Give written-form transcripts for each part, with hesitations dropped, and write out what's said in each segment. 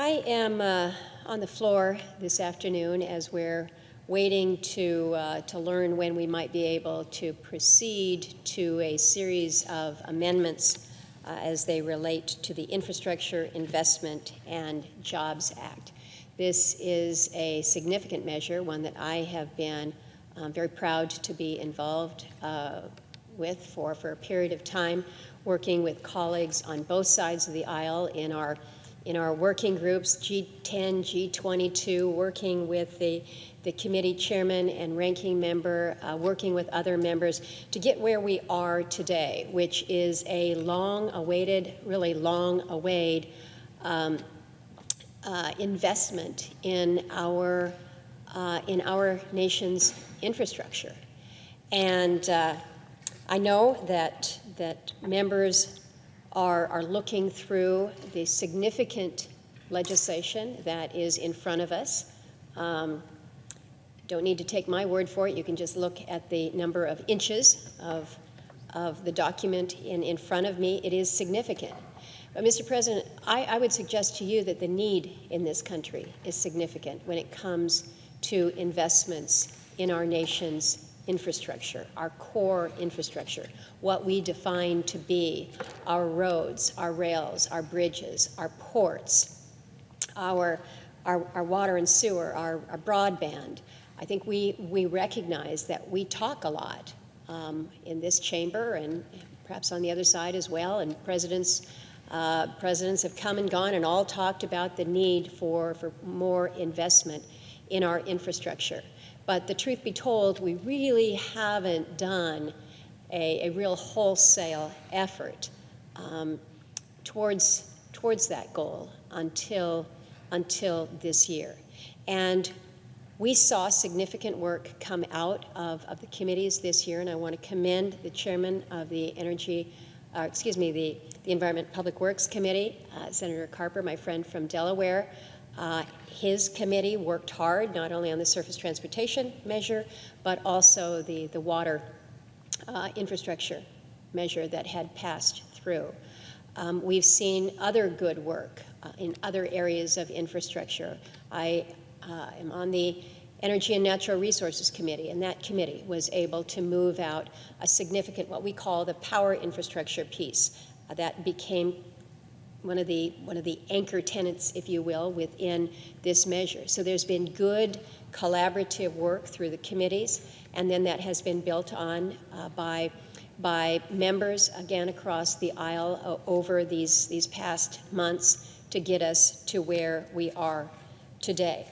I am on the floor this afternoon as we're waiting to learn when we might be able to proceed to a series of amendments as they relate to the Infrastructure Investment and Jobs Act. This is a significant measure, one that I have been very proud to be involved with for a period of time, working with colleagues on both sides of the aisle in our working groups, G10, G22, working with the committee chairman and ranking member, working with other members to get where we are today, which is a long-awaited, really long-awaited investment in our nation's infrastructure. And I know that members are looking through the significant legislation that is in front of us. Don't need to take my word for it. You can just look at the number of inches of the document in front of me. It is significant. But Mr. President, I would suggest to you that the need in this country is significant when it comes to investments in our nation's infrastructure, our core infrastructure, what we define to be our roads, our rails, our bridges, our ports, our water and sewer, our broadband. I think we recognize that we talk a lot in this chamber and perhaps on the other side as well, and presidents have come and gone and all talked about the need for more investment in our infrastructure. But the truth be told, we really haven't done a real wholesale effort towards that goal until this year. And we saw significant work come out of the committees this year, and I want to commend the chairman of the the Environment Public Works Committee, Senator Carper, my friend from Delaware. His committee worked hard, not only on the surface transportation measure, but also the water infrastructure measure that had passed through. We've seen other good work in other areas of infrastructure. I am on the Energy and Natural Resources Committee, and that committee was able to move out a significant, what we call the power infrastructure piece. That became one of the anchor tenets, if you will, within this measure. So there's been good collaborative work through the committees, and then that has been built on by members, again, across the aisle over these past months to get us to where we are today.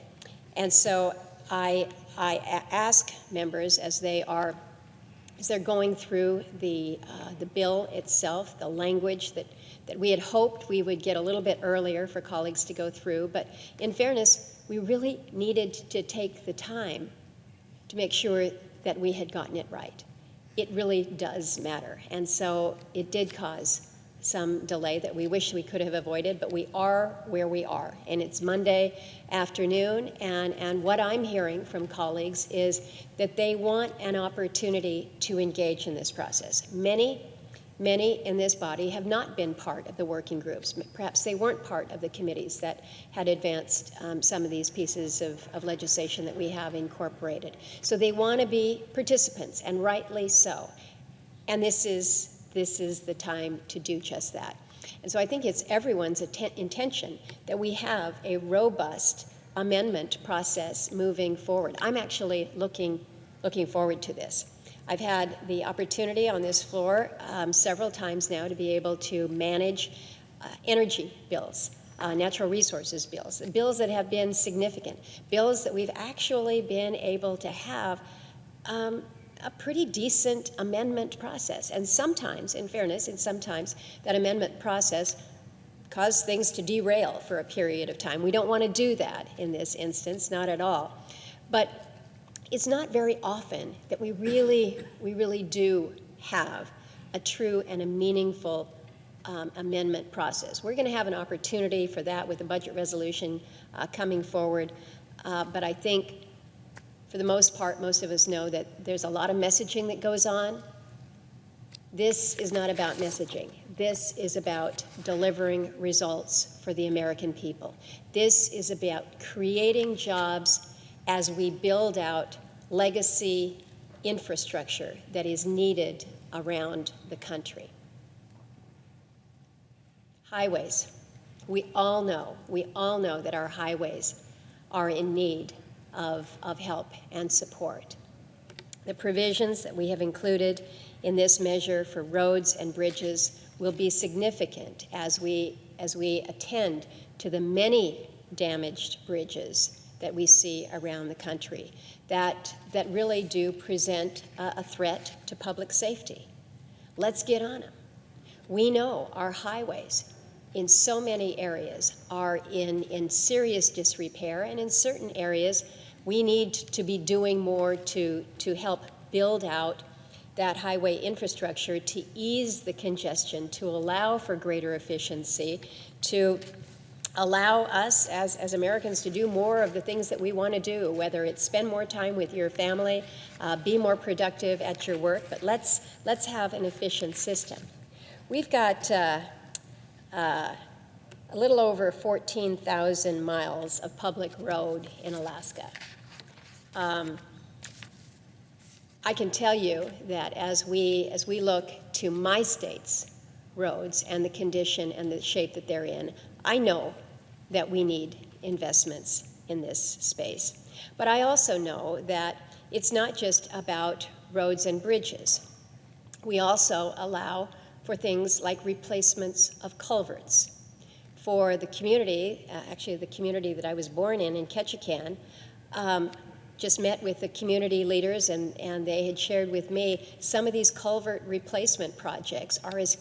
And so I ask members as they're going through the bill itself, the language that we had hoped we would get a little bit earlier for colleagues to go through, but in fairness, we really needed to take the time to make sure that we had gotten it right. It really does matter, and so it did cause some delay that we wish we could have avoided, but we are where we are, and it's Monday afternoon, and what I'm hearing from colleagues is that they want an opportunity to engage in this process. Many in this body have not been part of the working groups. Perhaps they weren't part of the committees that had advanced some of these pieces of legislation that we have incorporated. So they want to be participants, and rightly so. And this is the time to do just that. And so I think it's everyone's intention that we have a robust amendment process moving forward. I'm actually looking forward to this. I've had the opportunity on this floor several times now to be able to manage energy bills, natural resources bills that have been significant, bills that we've actually been able to have a pretty decent amendment process. And sometimes, in fairness, sometimes that amendment process caused things to derail for a period of time. We don't want to do that in this instance, not at all. But it's not very often that we really do have a true and a meaningful amendment process. We're going to have an opportunity for that with the budget resolution coming forward, but I think for the most part, most of us know that there's a lot of messaging that goes on. This is not about messaging. This is about delivering results for the American people. This is about creating jobs as we build out legacy infrastructure that is needed around the country. Highways. We all know that our highways are in need of help and support. The provisions that we have included in this measure for roads and bridges will be significant as we attend to the many damaged bridges that we see around the country that really do present a threat to public safety. Let's get on them. We know our highways in so many areas are in serious disrepair, and in certain areas we need to be doing more to help build out that highway infrastructure to ease the congestion, to allow for greater efficiency, to allow us as Americans to do more of the things that we want to do, whether it's spend more time with your family, be more productive at your work, but let's have an efficient system. We've got a little over 14,000 miles of public road in Alaska. I can tell you that as we look to my state's roads and the condition and the shape that they're in, I know that we need investments in this space. But I also know that it's not just about roads and bridges. We also allow for things like replacements of culverts. For the community, actually the community that I was born in Ketchikan, just met with the community leaders, and they had shared with me some of these culvert replacement projects are as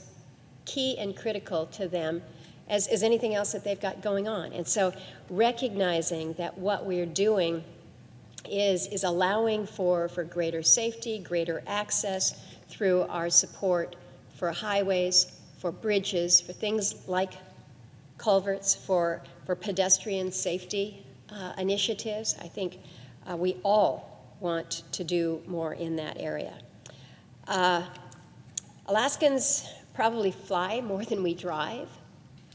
key and critical to them as anything else that they've got going on. And so recognizing that what we're doing is allowing for greater safety, greater access through our support for highways, for bridges, for things like culverts, for pedestrian safety initiatives. I think we all want to do more in that area. Alaskans probably fly more than we drive.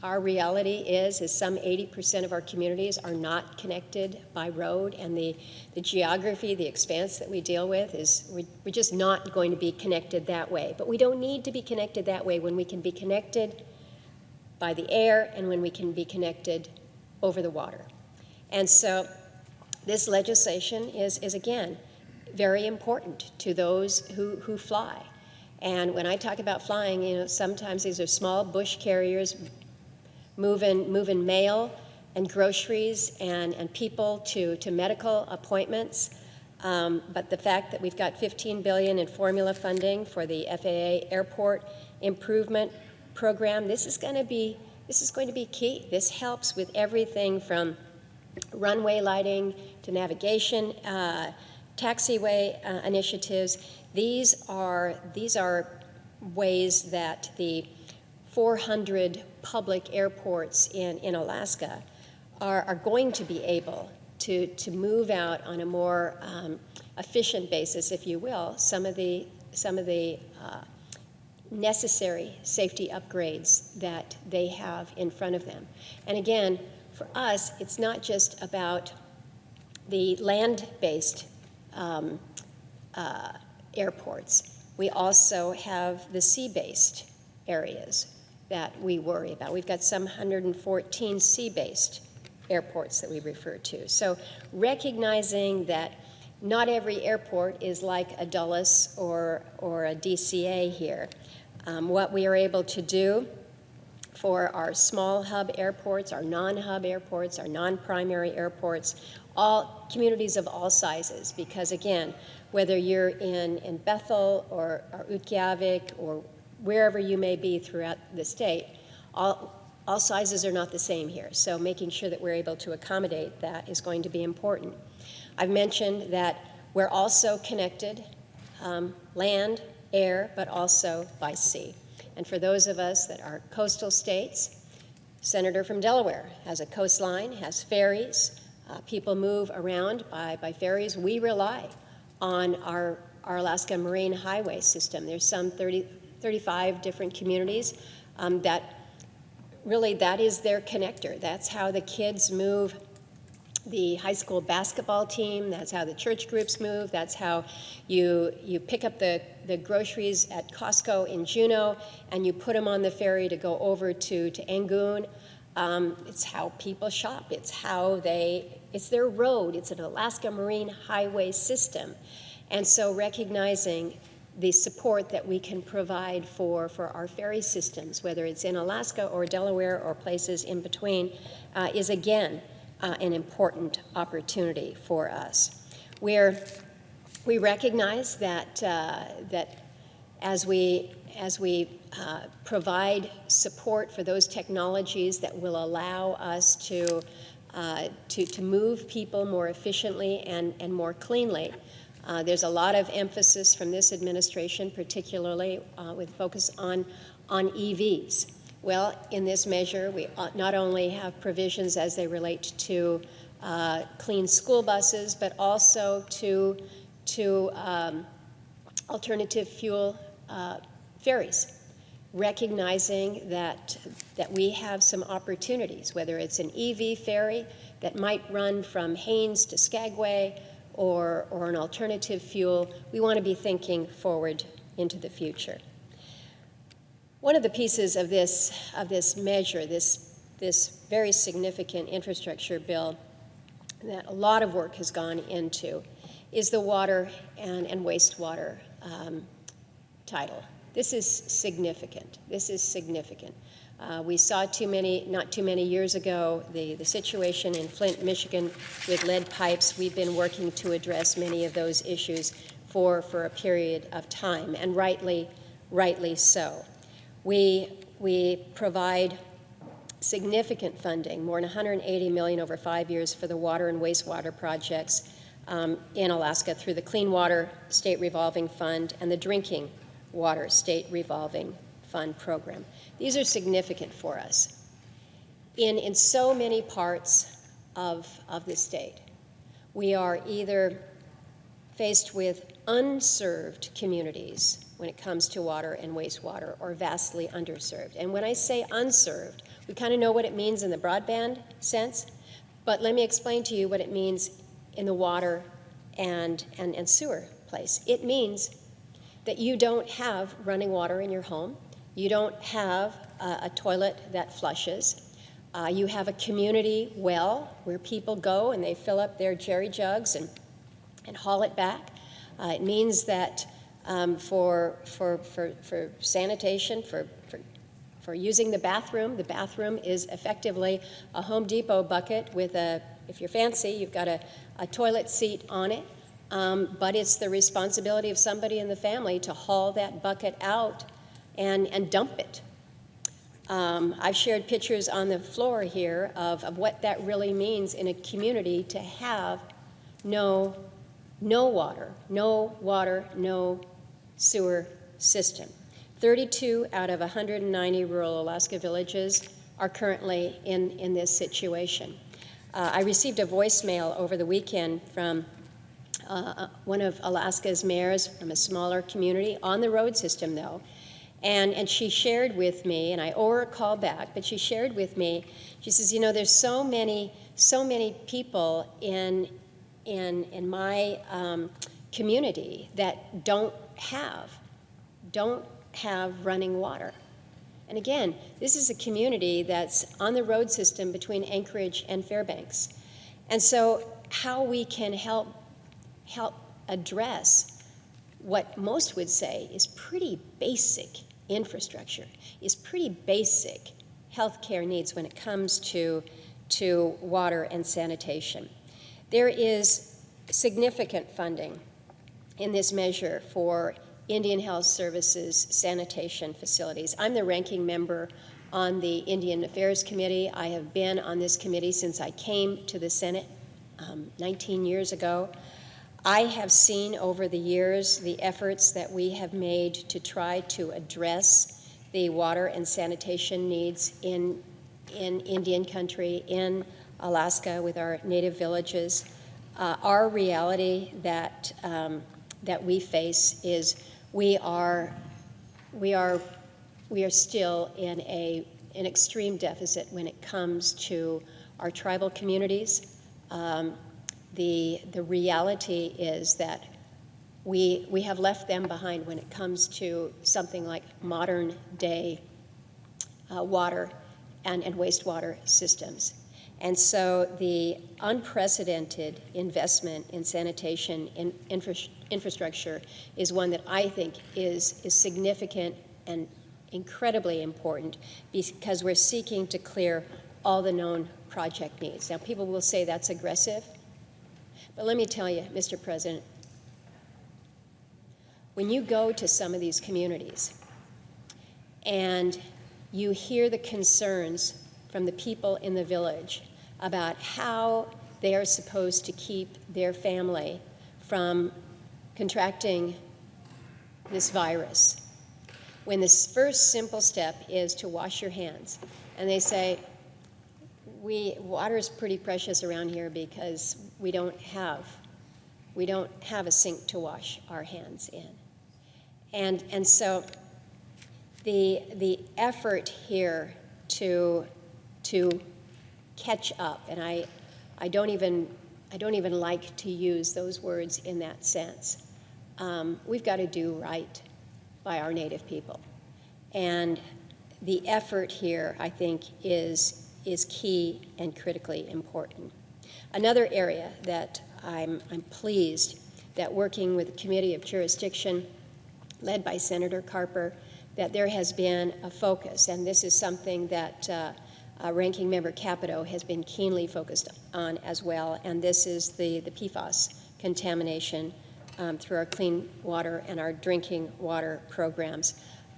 Our reality is some 80% of our communities are not connected by road, and the geography, the expanse that we deal with is we're just not going to be connected that way. But we don't need to be connected that way when we can be connected by the air and when we can be connected over the water. And so this legislation is again, very important to those who fly. And when I talk about flying, sometimes these are small bush carriers moving mail and groceries and people to medical appointments. But the fact that we've got $15 billion in formula funding for the FAA Airport Improvement Program, this is going to be key. This helps with everything from runway lighting to navigation, taxiway initiatives. These are ways that the 400 public airports in Alaska are going to be able to move out on a more efficient basis, if you will, some of the necessary safety upgrades that they have in front of them. And again, for us, it's not just about the land-based airports. We also have the sea-based areas that we worry about. We've got some 114 sea-based airports that we refer to. So recognizing that not every airport is like a Dulles or a DCA here. What we are able to do for our small hub airports, our non-hub airports, our non-primary airports, all communities of all sizes, because again, whether you're in Bethel or Utqiagvik or wherever you may be throughout the state, all sizes are not the same here. So making sure that we're able to accommodate that is going to be important. I've mentioned that we're also connected, land, air, but also by sea. And for those of us that are coastal states, Senator from Delaware has a coastline, has ferries. People move around by ferries. We rely on our Alaska Marine Highway system. There's some 35 different communities That really, that is their connector. That's how the kids move the high school basketball team. That's how the church groups move. That's how you pick up the groceries at Costco in Juneau and you put them on the ferry to go over to Angoon. It's how people shop. It's their road. It's an Alaska Marine Highway system. And so recognizing the support that we can provide for our ferry systems, whether it's in Alaska or Delaware or places in between, is again an important opportunity for us. We recognize that as we provide support for those technologies that will allow us to move people more efficiently and more cleanly, there's a lot of emphasis from this administration, particularly with focus on EVs. Well, in this measure, we not only have provisions as they relate to clean school buses, but also to alternative fuel ferries, recognizing that we have some opportunities, whether it's an EV ferry that might run from Haines to Skagway or an alternative fuel. We want to be thinking forward into the future. One of the pieces of this measure, this very significant infrastructure bill that a lot of work has gone into, is the water and wastewater title. This is significant. This is significant. We saw not too many years ago, the situation in Flint, Michigan with lead pipes. We've been working to address many of those issues for a period of time, and rightly so. We provide significant funding, more than $180 million over 5 years for the water and wastewater projects in Alaska through the Clean Water State Revolving Fund and the Drinking Water State Revolving Fund program. These are significant for us. In so many parts of the state, we are either faced with unserved communities when it comes to water and wastewater, or vastly underserved. And when I say unserved, we kind of know what it means in the broadband sense, but let me explain to you what it means in the water and sewer place. It means that you don't have running water in your home. You don't have a toilet that flushes. You have a community well where people go and they fill up their jerry jugs and haul it back. It means that for sanitation, for using the bathroom is effectively a Home Depot bucket with if you're fancy, you've got a toilet seat on it, but it's the responsibility of somebody in the family to haul that bucket out and dump it. I've shared pictures on the floor here of what that really means in a community to have no water, no sewer system. 32 out of 190 rural Alaska villages are currently in this situation. I received a voicemail over the weekend from one of Alaska's mayors from a smaller community, on the road system though, and she shared with me, and I owe her a call back, but she shared with me, she says, you know, there's so many people in my community that don't have running water. And again, this is a community that's on the road system between Anchorage and Fairbanks. And so how we can help address what most would say is pretty basic infrastructure, is pretty basic healthcare needs when it comes to water and sanitation. There is significant funding in this measure for Indian Health Services sanitation facilities. I'm the ranking member on the Indian Affairs Committee. I have been on this committee since I came to the Senate 19 years ago. I have seen over the years the efforts that we have made to try to address the water and sanitation needs in Indian country, in Alaska with our native villages. Our reality that we face is we are we are still in an extreme deficit when it comes to our tribal communities. The reality is that we have left them behind when it comes to something like modern day water and wastewater systems. And so the unprecedented investment in sanitation infrastructure is one that I think is significant and incredibly important, because we're seeking to clear all the known project needs. Now, people will say that's aggressive, but let me tell you, Mr. President, when you go to some of these communities and you hear the concerns from the people in the village about how they are supposed to keep their family from contracting this virus, when the first simple step is to wash your hands, and they say, water is pretty precious around here because we don't have a sink to wash our hands in. And so the effort here to catch up, and I don't even like to use those words in that sense. We've got to do right by our Native people, and the effort here, I think, is key and critically important. Another area that I'm pleased that working with the Committee of Jurisdiction, led by Senator Carper, that there has been a focus, and this is something that Ranking Member Capito has been keenly focused on as well, and this is the PFAS contamination through our clean water and our drinking water programs.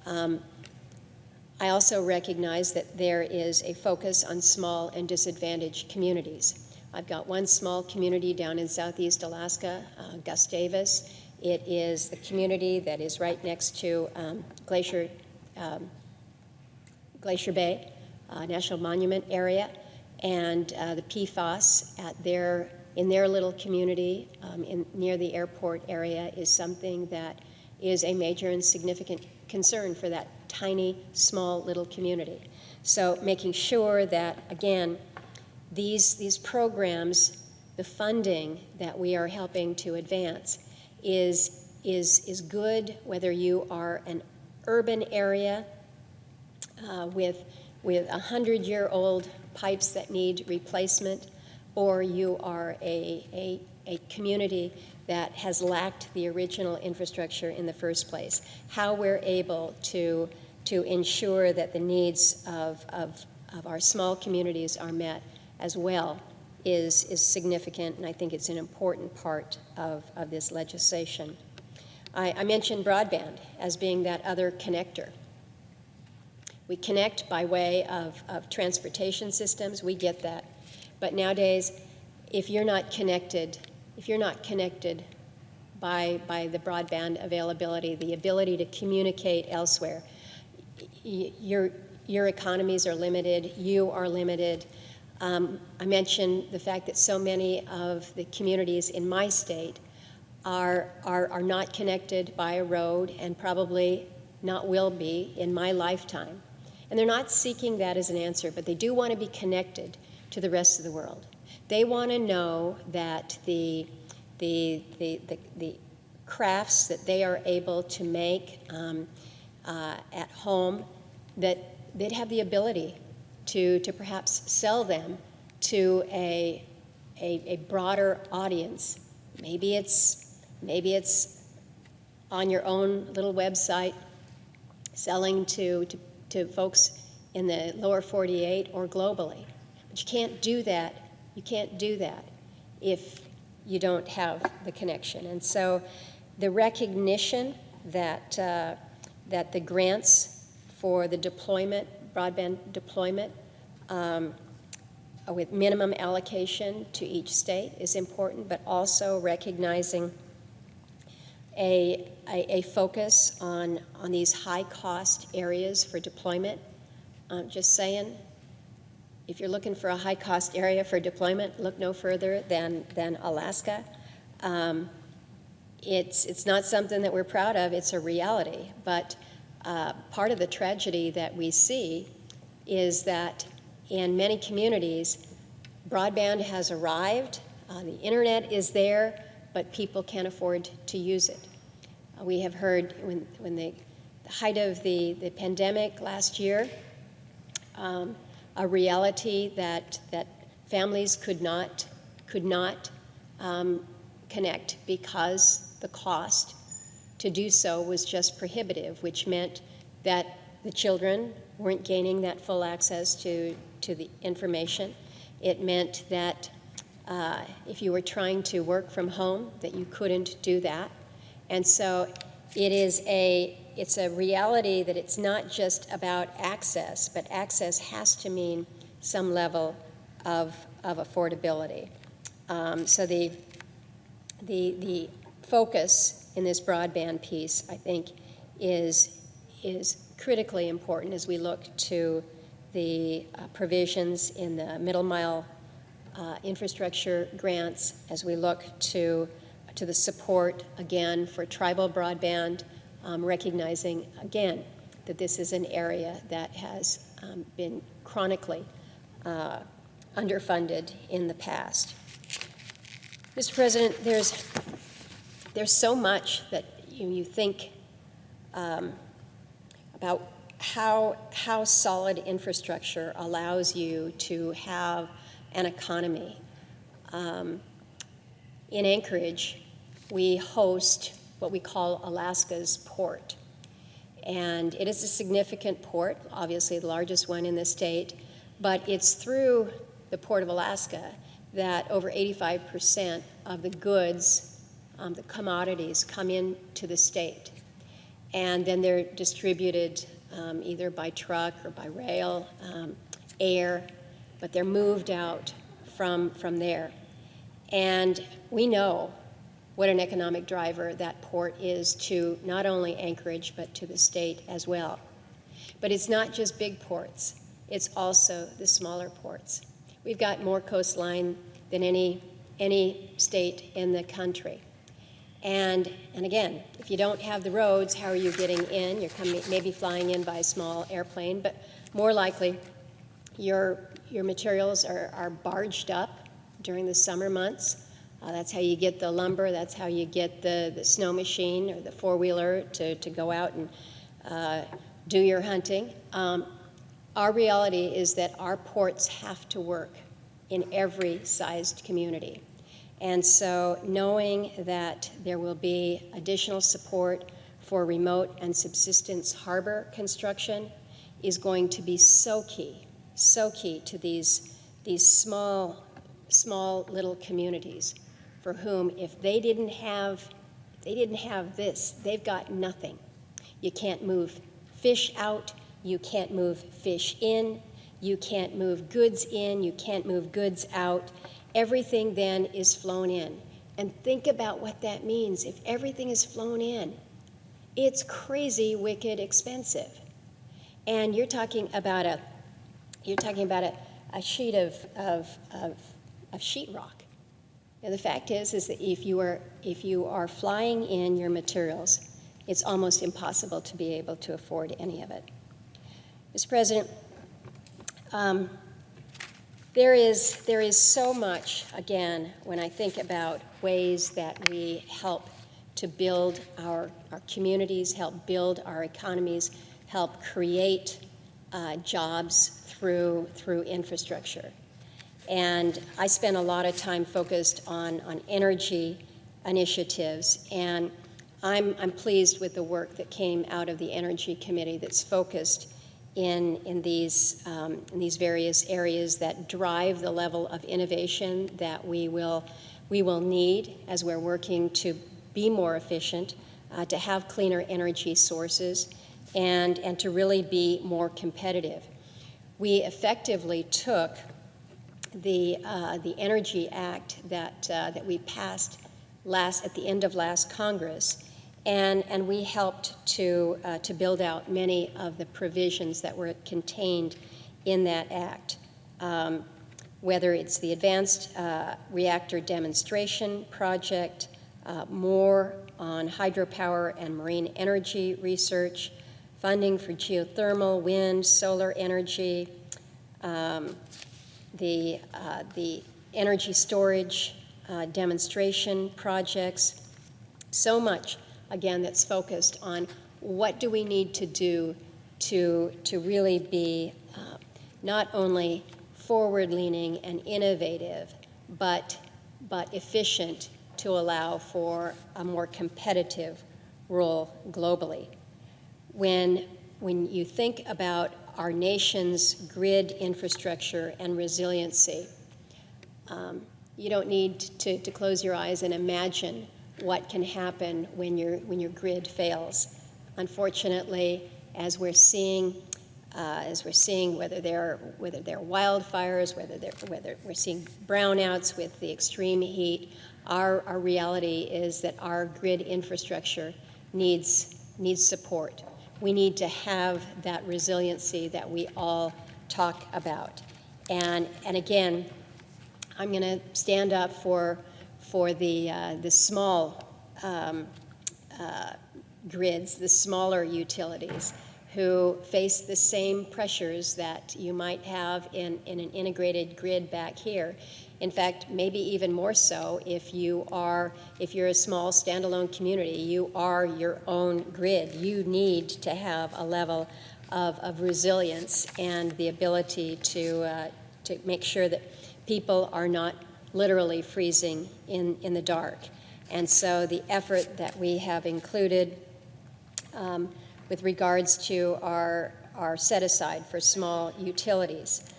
I also recognize that there is a focus on small and disadvantaged communities. I've got one small community down in southeast Alaska, Gustavus. It is the community that is right next to Glacier Bay National Monument area, and the PFAS in their little community near the airport area is something that is a major and significant concern for that tiny, small little community. So making sure that, again, these programs, the funding that we are helping to advance is good, whether you are an urban area with 100-year-old pipes that need replacement, or you are a community that has lacked the original infrastructure in the first place. How we're able to ensure that the needs of our small communities are met as well is significant, and I think it's an important part of this legislation. I mentioned broadband as being that other connector. We connect by way of transportation systems, we get that. But nowadays, if you're not connected by the broadband availability, the ability to communicate elsewhere, your economies are limited, you are limited. I mentioned the fact that so many of the communities in my state are not connected by a road, and probably not will be in my lifetime. And they're not seeking that as an answer, but they do want to be connected to the rest of the world. They want to know that the crafts that they are able to make at home, that they'd have the ability to perhaps sell them to a broader audience. Maybe it's on your own little website, selling to folks in the lower 48 or globally. But you can't do that. You can't do that if you don't have the connection. And so the recognition that the grants for the deployment, broadband deployment, with minimum allocation to each state is important, but also recognizing a focus on these high-cost areas for deployment. Just saying, if you're looking for a high-cost area for deployment, look no further than Alaska. It's not something that we're proud of, it's a reality, but part of the tragedy that we see is that in many communities, broadband has arrived, the internet is there, but people can't afford to use it. We have heard when the height of the pandemic last year, a reality that families could not connect because the cost to do so was just prohibitive, which meant that the children weren't gaining that full access to the information. It meant that if you were trying to work from home, that you couldn't do that. And so it's a reality that it's not just about access, but access has to mean some level of affordability. So the focus in this broadband piece, I think, is critically important as we look to the provisions in the middle mile infrastructure grants, as we look to the support, again, for tribal broadband, recognizing, again, that this is an area that has been chronically underfunded in the past. Mr. President, there's so much that you think about how solid infrastructure allows you to have an economy. In Anchorage, we host what we call Alaska's port. And it is a significant port, obviously the largest one in the state, but it's through the Port of Alaska that over 85% of the goods, the commodities, come into the state. And then they're distributed either by truck or by rail, air, but they're moved out from there. And we know what an economic driver that port is to not only Anchorage, but to the state as well. But it's not just big ports, it's also the smaller ports. We've got more coastline than any state in the country. And again, if you don't have the roads, how are you getting in? You're maybe flying in by a small airplane, but more likely your materials are barged up during the summer months. That's how you get the lumber, that's how you get the snow machine or the four-wheeler to go out and do your hunting. Our reality is that our ports have to work in every sized community. And so knowing that there will be additional support for remote and subsistence harbor construction is going to be so key to these small little communities for whom if they didn't have this, they've got nothing. You can't move fish out, you can't move fish in, you can't move goods in, you can't move goods out. Everything then is flown in. And think about what that means. If everything is flown in, it's crazy, wicked expensive. And you're talking about a sheet of sheetrock. And the fact is that if you are flying in your materials, it's almost impossible to be able to afford any of it. Mr. President, there is so much, again, when I think about ways that we help to build our communities, help build our economies, help create jobs through infrastructure. And I spent a lot of time focused on energy initiatives, and I'm pleased with the work that came out of the Energy Committee that's focused in these various areas that drive the level of innovation that we will need as we're working to be more efficient, to have cleaner energy sources, and to really be more competitive. We effectively took the Energy Act that we passed at the end of last Congress, and we helped to build out many of the provisions that were contained in that act, whether it's the Advanced Reactor Demonstration Project, more on hydropower and marine energy research, funding for geothermal, wind, solar energy, the energy storage demonstration projects. So much, again, that's focused on what do we need to do to really be not only forward-leaning and innovative, but efficient to allow for a more competitive role globally. When you think about our nation's grid infrastructure and resiliency, you don't need to close your eyes and imagine what can happen when your grid fails. Unfortunately, as we're seeing whether they're wildfires, whether we're seeing brownouts with the extreme heat, our reality is that our grid infrastructure needs support. We need to have that resiliency that we all talk about. And again, I'm going to stand up for the small grids, the smaller utilities, who face the same pressures that you might have in an integrated grid back here. In fact, maybe even more so if you're a small standalone community, you are your own grid. You need to have a level of resilience and the ability to make sure that people are not literally freezing in the dark. And so the effort that we have included with regards to our set-aside for small utilities,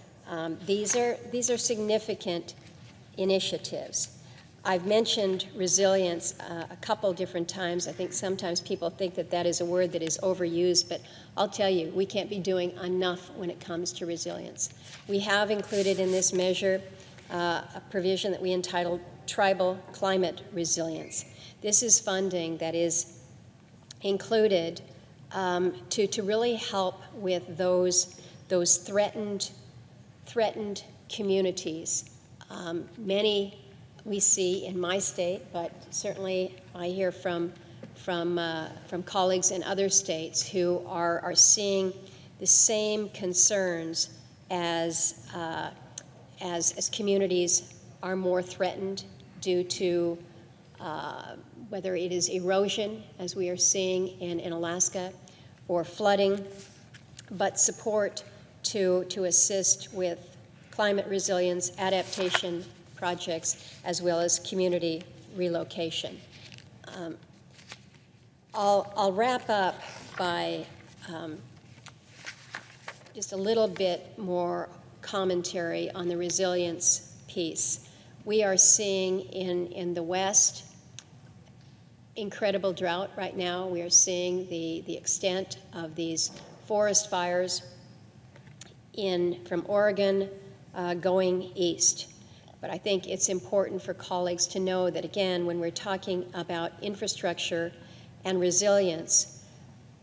these are significant initiatives. I've mentioned resilience a couple different times. I think sometimes people think that is a word that is overused, but I'll tell you, we can't be doing enough when it comes to resilience. We have included in this measure a provision that we entitled Tribal Climate Resilience. This is funding that is included to really help with those threatened communities. Many we see in my state, but certainly I hear from colleagues in other states who are seeing the same concerns as communities are more threatened due to whether it is erosion, as we are seeing in Alaska, or flooding, but support to assist with climate resilience, adaptation projects, as well as community relocation. I'll wrap up by just a little bit more commentary on the resilience piece. We are seeing in the West incredible drought right now. We are seeing the extent of these forest fires from Oregon going east. But I think it's important for colleagues to know that, again, when we're talking about infrastructure and resilience,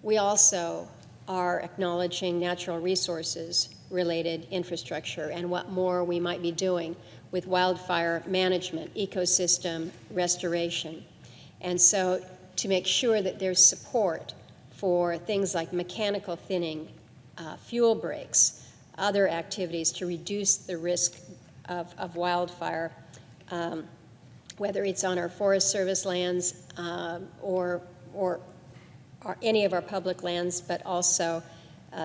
we also are acknowledging natural resources related infrastructure and what more we might be doing with wildfire management, ecosystem restoration. And so to make sure that there's support for things like mechanical thinning, fuel breaks, other activities to reduce the risk of wildfire, whether it's on our Forest Service lands or any of our public lands, but also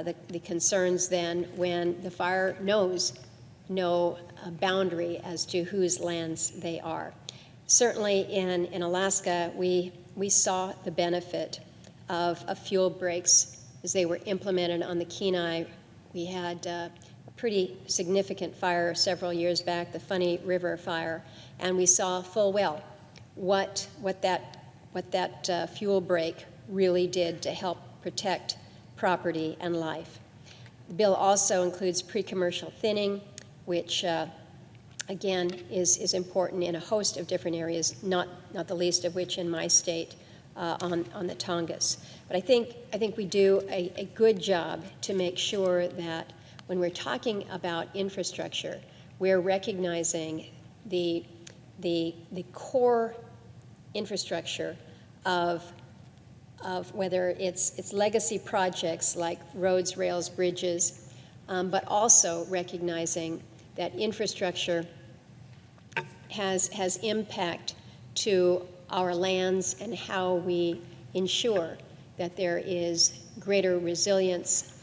the concerns then when the fire knows no boundary as to whose lands they are. Certainly in Alaska, we saw the benefit of fuel breaks as they were implemented on the Kenai. We had a pretty significant fire several years back, the Funny River fire, and we saw full well what that fuel break really did to help protect property and life. The bill also includes pre-commercial thinning, which again is important in a host of different areas, not the least of which in my state on the Tongass. But I think we do a good job to make sure that when we're talking about infrastructure, we're recognizing the core infrastructure of of whether it's legacy projects like roads, rails, bridges, but also recognizing that infrastructure has impact to our lands and how we ensure that there is greater resilience,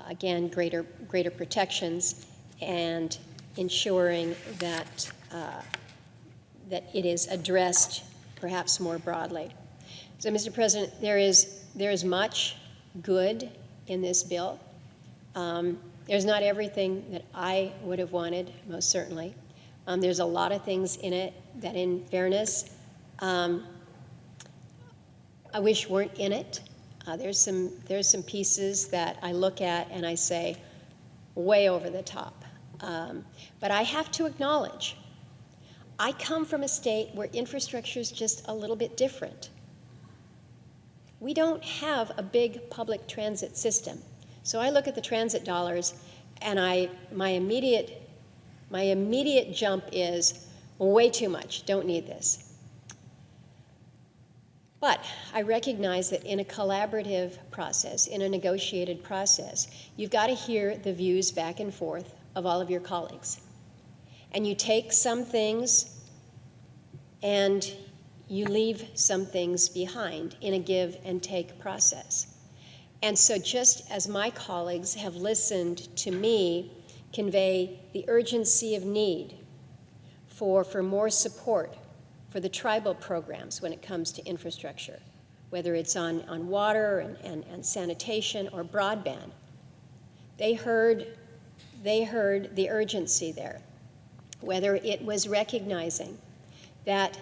again, greater protections, and ensuring that that it is addressed perhaps more broadly. So, Mr. President, there is much good in this bill. There's not everything that I would have wanted, most certainly. There's a lot of things in it that, in fairness, I wish weren't in it. There's some pieces that I look at and I say, way over the top. But I have to acknowledge, I come from a state where infrastructure is just a little bit different. We don't have a big public transit system. So I look at the transit dollars and my immediate jump is, way too much, don't need this. But I recognize that in a collaborative process, in a negotiated process, you've got to hear the views back and forth of all of your colleagues. And you take some things and you leave some things behind in a give and take process. And so just as my colleagues have listened to me convey the urgency of need for more support for the tribal programs when it comes to infrastructure, whether it's on water and sanitation or broadband, they heard the urgency there. Whether it was recognizing that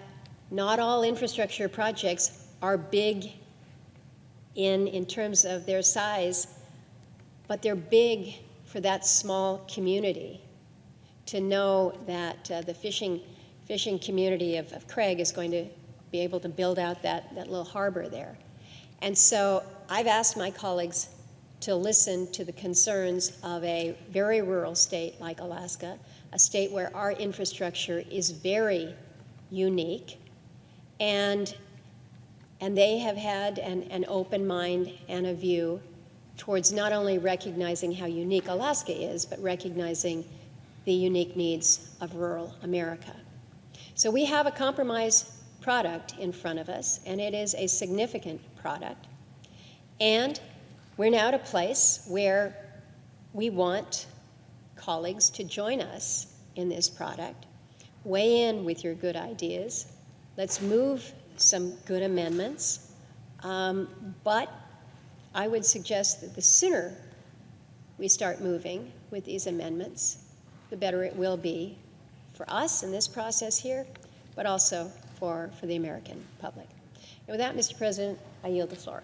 not all infrastructure projects are big in terms of their size, but they're big for that small community to know that the fishing community of Craig is going to be able to build out that little harbor there. And so I've asked my colleagues to listen to the concerns of a very rural state like Alaska, a state where our infrastructure is very unique, and they have had an open mind and a view towards not only recognizing how unique Alaska is, but recognizing the unique needs of rural America. So we have a compromise product in front of us, and it is a significant product. And we're now at a place where we want colleagues to join us in this product. Weigh in with your good ideas. Let's move some good amendments. But I would suggest that the sooner we start moving with these amendments, the better it will be for us in this process here, but also for the American public. And with that, Mr. President, I yield the floor.